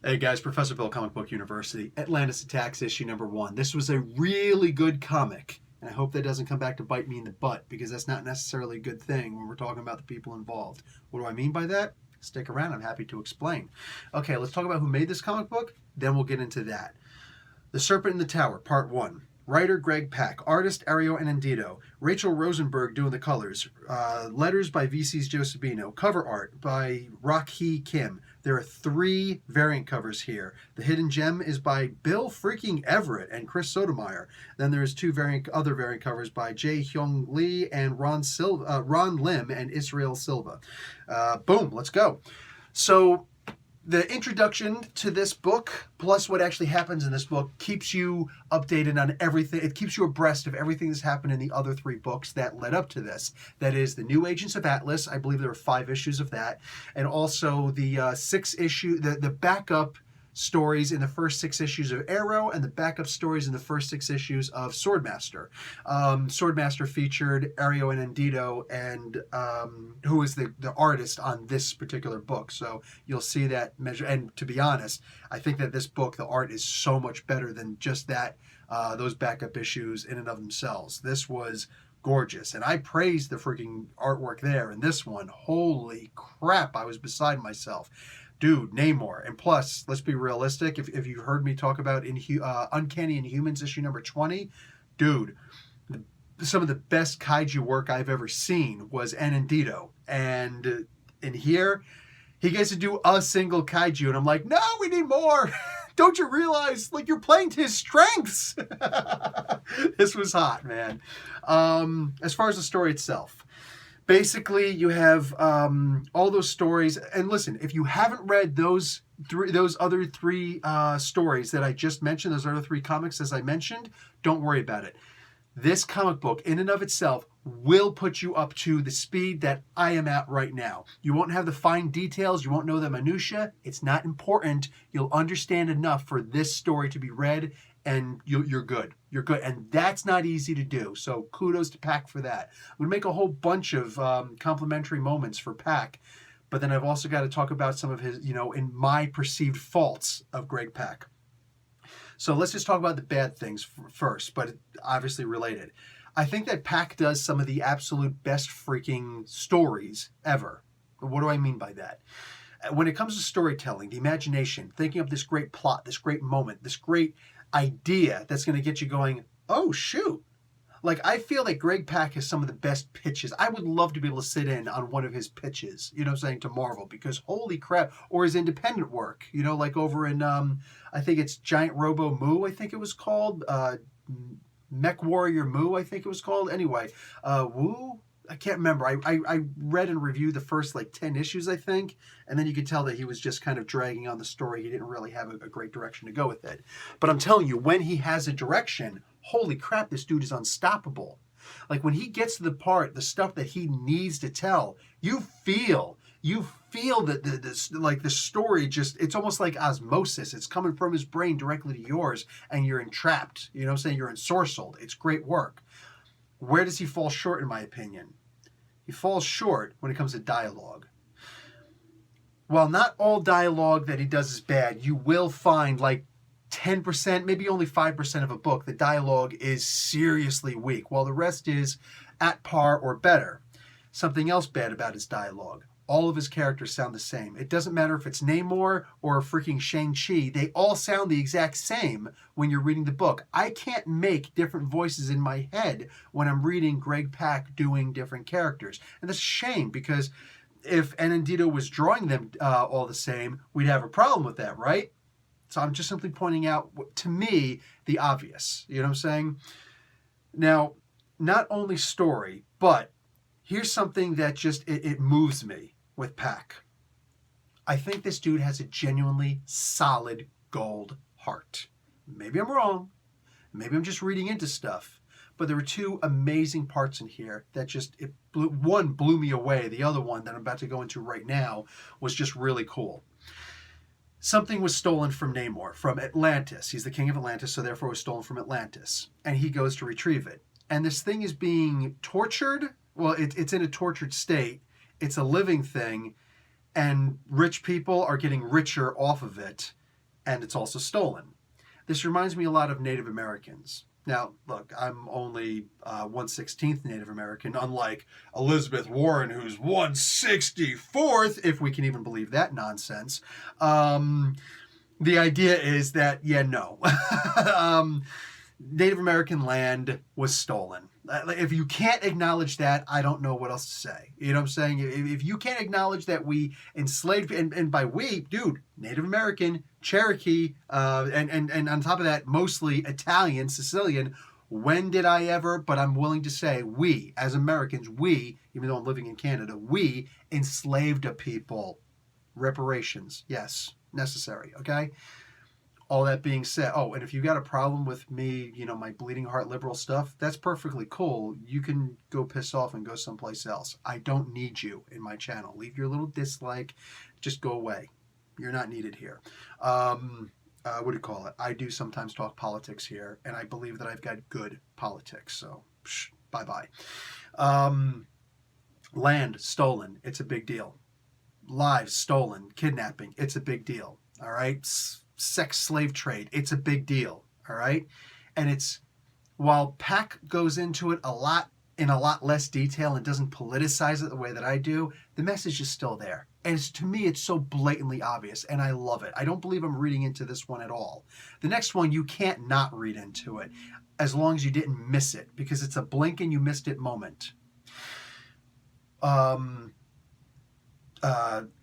Hey guys, Professor Bill, Comic Book University, Atlantis Attacks issue number 1. This was a really good comic, and I hope that doesn't come back to bite me in the butt, because that's not necessarily a good thing when we're talking about the people involved. What do I mean by that? Stick around, I'm happy to explain. Okay, let's talk about who made this comic book, then we'll get into that. The Serpent in the Tower, Part 1. Writer Greg Pak, artist Ario Anindito, Rachel Rosenberg doing the colors, letters by VC's Joe Sabino, cover art by Rock-Hee Kim. There are 3 variant covers here. The Hidden Gem is by Bill freaking Everett and Chris Sotomayor. Then there's 2 other variant covers by Jae Hyung Lee and Ron Lim and Israel Silva. Boom, let's go. So the introduction to this book, plus what actually happens in this book, keeps you updated on everything. It keeps you abreast of everything that's happened in the other 3 books that led up to this. That is the New Agents of Atlas. I believe there are 5 issues of that. And also the 6 issue, the backup stories in the first 6 issues of Arrow and the backup stories in the first 6 issues of Swordmaster. Swordmaster featured Ario Anindito, and who is the artist on this particular book. So you'll see that measure. And to be honest, I think that this book, the art is so much better than just that, those backup issues in and of themselves. This was gorgeous, and I praised the freaking artwork there. And this one, holy crap, I was beside myself. Dude, Namor. And plus, let's be realistic, if you heard me talk about Uncanny Inhumans issue number 20, dude, some of the best kaiju work I've ever seen was Anindito. And in here, he gets to do a single kaiju, and I'm like, no, we need more. Don't you realize, like, you're playing to his strengths? This was hot, man. As far as the story itself, basically, you have all those stories. And listen, if you haven't read those other 3 stories that I just mentioned, those other 3 comics as I mentioned, don't worry about it. This comic book, in and of itself, will put you up to the speed that I am at right now. You won't have the fine details. You won't know the minutia. It's not important. You'll understand enough for this story to be read, and you're good. You're good. And that's not easy to do. So kudos to Pak for that. I'm going to make a whole bunch of complimentary moments for Pak. But then I've also got to talk about some of his, in my perceived faults of Greg Pak. So let's just talk about the bad things first, but obviously related. I think that Pak does some of the absolute best freaking stories ever. What do I mean by that? When it comes to storytelling, the imagination, thinking of this great plot, this great moment, this great idea that's going to get you going, oh, shoot. Like, I feel that Greg Pak has some of the best pitches. I would love to be able to sit in on one of his pitches, to Marvel, because holy crap, or his independent work, like over in, I think it's Giant Robo Moo, I think it was called, Mech Warrior Moo, I think it was called. Anyway, Woo? I can't remember. I read and reviewed the first 10 issues, I think, and then you could tell that he was just kind of dragging on the story. He didn't really have a great direction to go with it. But I'm telling you, when he has a direction, holy crap, this dude is unstoppable. Like, when he gets to the stuff that he needs to tell, you feel that the story just, it's almost like osmosis. It's coming from his brain directly to yours, and you're entrapped. You're ensorcelled. It's great work. Where does he fall short, in my opinion? He falls short when it comes to dialogue. While not all dialogue that he does is bad, you will find 10%, maybe only 5% of a book, the dialogue is seriously weak, while the rest is at par or better. Something else bad about his dialogue: all of his characters sound the same. It doesn't matter if it's Namor or freaking Shang-Chi. They all sound the exact same when you're reading the book. I can't make different voices in my head when I'm reading Greg Pak doing different characters. And that's a shame, because if Anindito was drawing them all the same, we'd have a problem with that, right? So I'm just simply pointing out, to me, the obvious. You know what I'm saying? Now, not only story, but here's something that just, it moves me with Pak. I think this dude has a genuinely solid gold heart. Maybe I'm wrong. Maybe I'm just reading into stuff. But there were 2 amazing parts in here that just, one blew me away. The other one that I'm about to go into right now was just really cool. Something was stolen from Namor, from Atlantis. He's the king of Atlantis, so therefore it was stolen from Atlantis. And he goes to retrieve it. And this thing is being tortured. Well, it's in a tortured state. It's a living thing, and rich people are getting richer off of it. and it's also stolen. This reminds me a lot of Native Americans. Now, look, I'm only 1/16th Native American, unlike Elizabeth Warren, who's 1/64th, if we can even believe that nonsense. The idea is that, yeah, no. Native American land was stolen. If you can't acknowledge that, I don't know what else to say. You know what I'm saying? If you can't acknowledge that we enslaved, and by we, dude, Native American, Cherokee, and on top of that, mostly Italian, Sicilian. When did I ever, but I'm willing to say, we, as Americans, we, even though I'm living in Canada, we enslaved a people. Reparations, yes, necessary, okay? All that being said, oh, and if you got a problem with me, my bleeding heart liberal stuff, that's perfectly cool. You can go piss off and go someplace else. I don't need you in my channel. Leave your little dislike. Just go away. You're not needed here. What do you call it? I do sometimes talk politics here, and I believe that I've got good politics. So, bye-bye. Land stolen. It's a big deal. Lives stolen. Kidnapping. It's a big deal. All right? Sex slave trade, it's a big deal, all right? And it's, while Pack goes into it in a lot less detail and doesn't politicize it the way that I do, the message is still there. And to me, it's so blatantly obvious, and I love it. I don't believe I'm reading into this one at all. The next one, you can't not read into it, as long as you didn't miss it, because it's a blink and you missed it moment.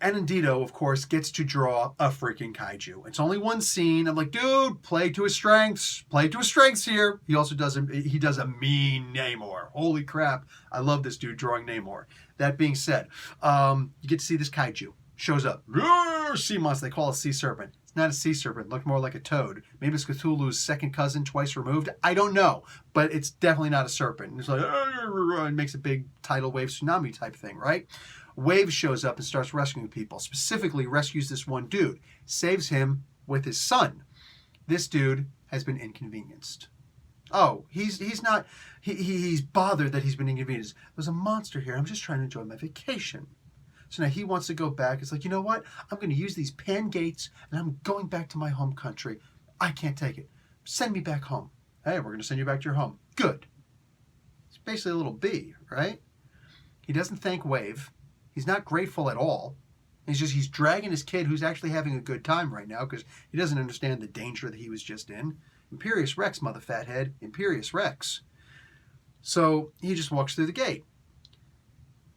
Anandito, of course, gets to draw a freaking kaiju. It's only one scene. I'm like, dude, play to his strengths. Play to his strengths here. He also does a mean Namor. Holy crap. I love this dude drawing Namor. That being said, you get to see this kaiju. Shows up. Sea monster. They call it a sea serpent. It's not a sea serpent. It looked more like a toad. Maybe it's Cthulhu's second cousin twice removed. I don't know. But it's definitely not a serpent. And it's like, it makes a big tidal wave tsunami type thing, right? Wave shows up and starts rescuing people. Specifically rescues this one dude. Saves him with his son. This dude has been inconvenienced. Oh, he's bothered that he's been inconvenienced. There's a monster here. I'm just trying to enjoy my vacation. So now he wants to go back. It's like, you know what? I'm going to use these pan gates and I'm going back to my home country. I can't take it. Send me back home. Hey, we're going to send you back to your home. Good. It's basically a little bee, right? He doesn't thank Wave. He's not grateful at all. He's dragging his kid, who's actually having a good time right now because he doesn't understand the danger that he was just in. Imperious Rex, mother fathead. Imperious Rex. So he just walks through the gate.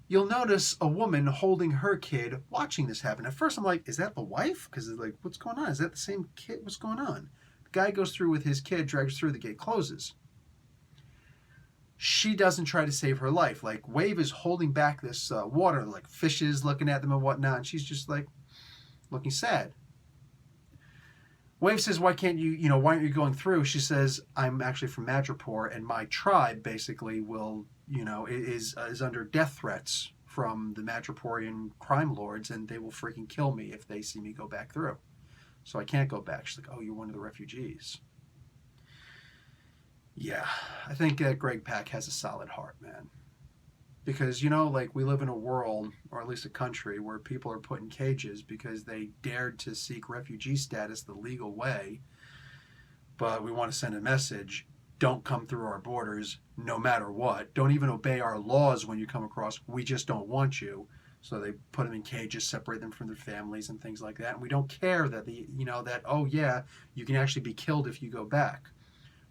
You'll notice a woman holding her kid watching this happen. At first I'm like, is that the wife? Because it's like, what's going on? Is that the same kid? What's going on? The guy goes through with his kid, drags through, the gate closes. She doesn't try to save her life. Like, Wave is holding back this water, like fishes looking at them and whatnot, and she's just like looking sad. Wave says, why can't you, why aren't you going through? She says, I'm actually from Madripoor, and my tribe basically will, is under death threats from the Madripoorian crime lords, and they will freaking kill me if they see me go back through. So I can't go back. She's like, oh, you're one of the refugees. Yeah, I think Greg Pak has a solid heart, man. Because, we live in a world, or at least a country, where people are put in cages because they dared to seek refugee status the legal way. But we want to send a message, don't come through our borders no matter what. Don't even obey our laws when you come across. We just don't want you. So they put them in cages, separate them from their families and things like that. And we don't care that, oh yeah, you can actually be killed if you go back.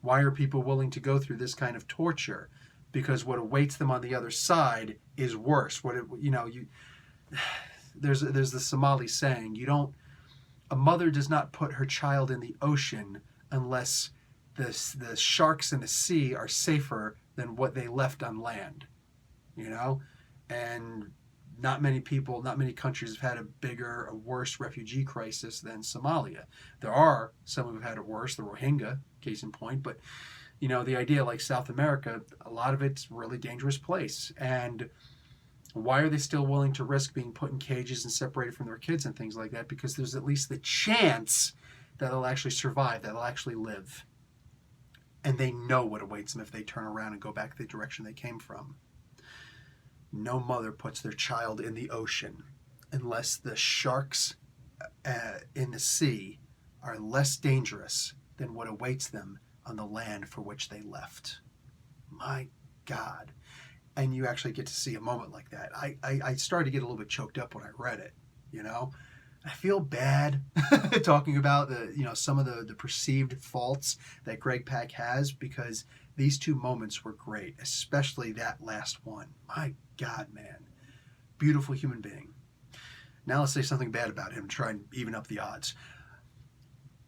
Why are people willing to go through this kind of torture? Because what awaits them on the other side is worse. There's the Somali saying, a mother does not put her child in the ocean unless the sharks in the sea are safer than what they left on land. And not many countries have had a worse refugee crisis than Somalia. There are some who've had it worse, the Rohingya, case in point, but the idea, like South America, a lot of it's a really dangerous place. And why are they still willing to risk being put in cages and separated from their kids and things like that? Because there's at least the chance that they'll actually survive, that they'll actually live. And they know what awaits them if they turn around and go back the direction they came from. No mother puts their child in the ocean unless the sharks in the sea are less dangerous than what awaits them on the land for which they left. My God. And you actually get to see a moment like that. I started to get a little bit choked up when I read it, you know? I feel bad talking about some of the perceived faults that Greg Pak has, because these two moments were great, especially that last one. My God, man. Beautiful human being. Now let's say something bad about him, try and even up the odds.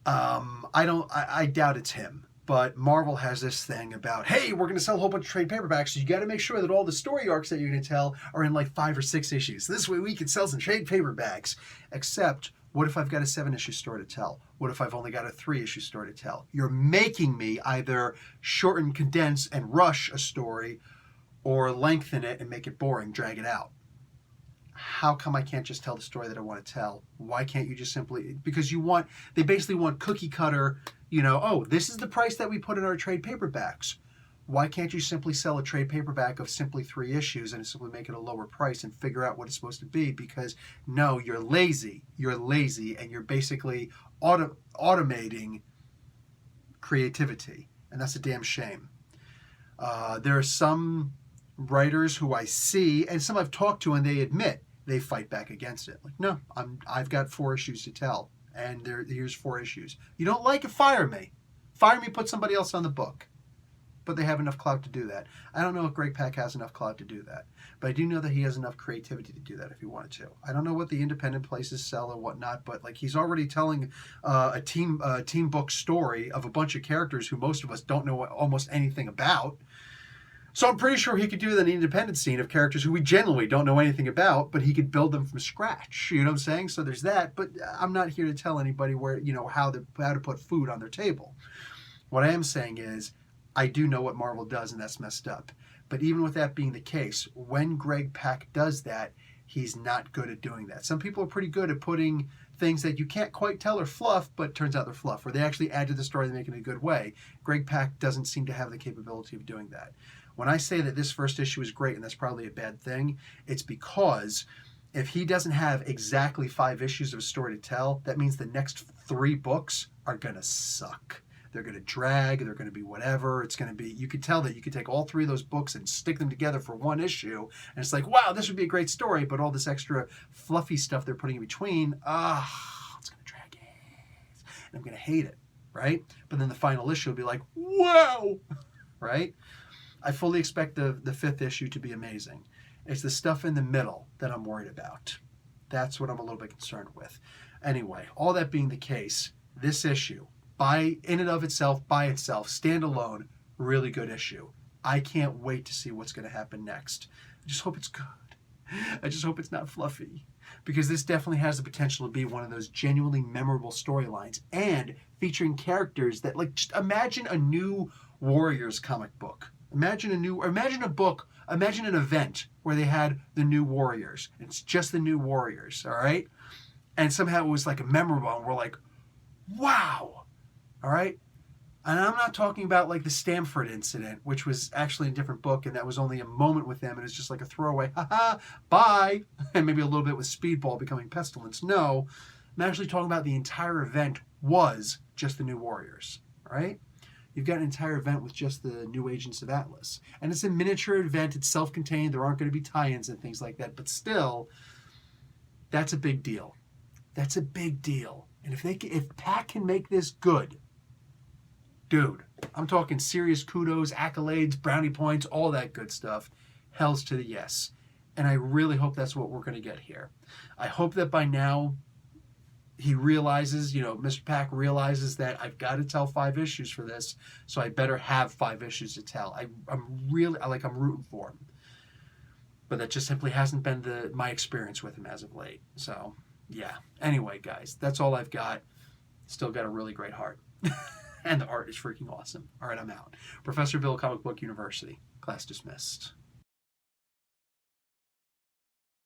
I doubt it's him. But Marvel has this thing about, hey, we're going to sell a whole bunch of trade paperbacks, so you got to make sure that all the story arcs that you're going to tell are in like 5 or 6 issues. This way we can sell some trade paperbacks. Except, what if I've got a 7-issue story to tell? What if I've only got a 3-issue story to tell? You're making me either shorten, condense, and rush a story, or lengthen it and make it boring, drag it out. How come I can't just tell the story that I want to tell? Why can't you just simply... Because they basically want cookie cutter, oh, this is the price that we put in our trade paperbacks. Why can't you simply sell a trade paperback of simply 3 issues and simply make it a lower price and figure out what it's supposed to be? Because, no, you're lazy. You're lazy, and you're basically automating creativity. And that's a damn shame. There are some writers who I see, and some I've talked to, and they admit they fight back against it. Like, no, I've got 4 issues to tell, and here's 4 issues. You don't like it? Fire me. Fire me, put somebody else on the book. But they have enough clout to do that. I don't know if Greg Pak has enough clout to do that, but I do know that he has enough creativity to do that if he wanted to. I don't know what the independent places sell or whatnot, but like he's already telling a team book story of a bunch of characters who most of us don't know almost anything about. So I'm pretty sure he could do that in the independent scene of characters who we generally don't know anything about, but he could build them from scratch. You know what I'm saying? So there's that, but I'm not here to tell anybody how to put food on their table. What I am saying is, I do know what Marvel does, and that's messed up. But even with that being the case, when Greg Pak does that, he's not good at doing that. Some people are pretty good at putting things that you can't quite tell are fluff, but turns out they're fluff, or they actually add to the story and make it in a good way. Greg Pak doesn't seem to have the capability of doing that. When I say that this first issue is great, and that's probably a bad thing, it's because if he doesn't have exactly 5 issues of a story to tell, that means the next 3 books are going to suck. They're going to drag, they're going to be whatever. It's going to be, you could tell that you could take all 3 of those books and stick them together for 1 issue, and it's like, wow, this would be a great story, but all this extra fluffy stuff they're putting in between, it's going to drag it. And I'm going to hate it, right? But then the final issue will be like, wow, right? I fully expect the 5th issue to be amazing. It's the stuff in the middle that I'm worried about. That's what I'm a little bit concerned with. Anyway, all that being the case, this issue, in and of itself, by itself, standalone, really good issue. I can't wait to see what's going to happen next. I just hope it's good. I just hope it's not fluffy. Because this definitely has the potential to be one of those genuinely memorable storylines, and featuring characters that, like, just imagine a new Warriors comic book. Imagine an event where they had the new Warriors. It's just the new Warriors, all right? And somehow it was like a memorable, and we're like, wow, all right? And I'm not talking about like the Stamford incident, which was actually a different book, and that was only a moment with them, and it's just like a throwaway, haha, bye, and maybe a little bit with Speedball becoming Pestilence. No, I'm actually talking about the entire event was just the new Warriors, all right? You've got an entire event with just the new Agents of Atlas. And it's a miniature event. It's self-contained. There aren't going to be tie-ins and things like that. But still, that's a big deal. That's a big deal. And if Pak can make this good, dude, I'm talking serious kudos, accolades, brownie points, all that good stuff. Hells to the yes. And I really hope that's what we're going to get here. I hope that by now, he realizes, Mr. Pak realizes that I've got to tell 5 issues for this, so I better have 5 issues to tell. I'm rooting for him. But that just simply hasn't been my experience with him as of late. So, yeah. Anyway, guys, that's all I've got. Still got a really great heart. And the art is freaking awesome. All right, I'm out. Professor Bill, Comic Book University. Class dismissed.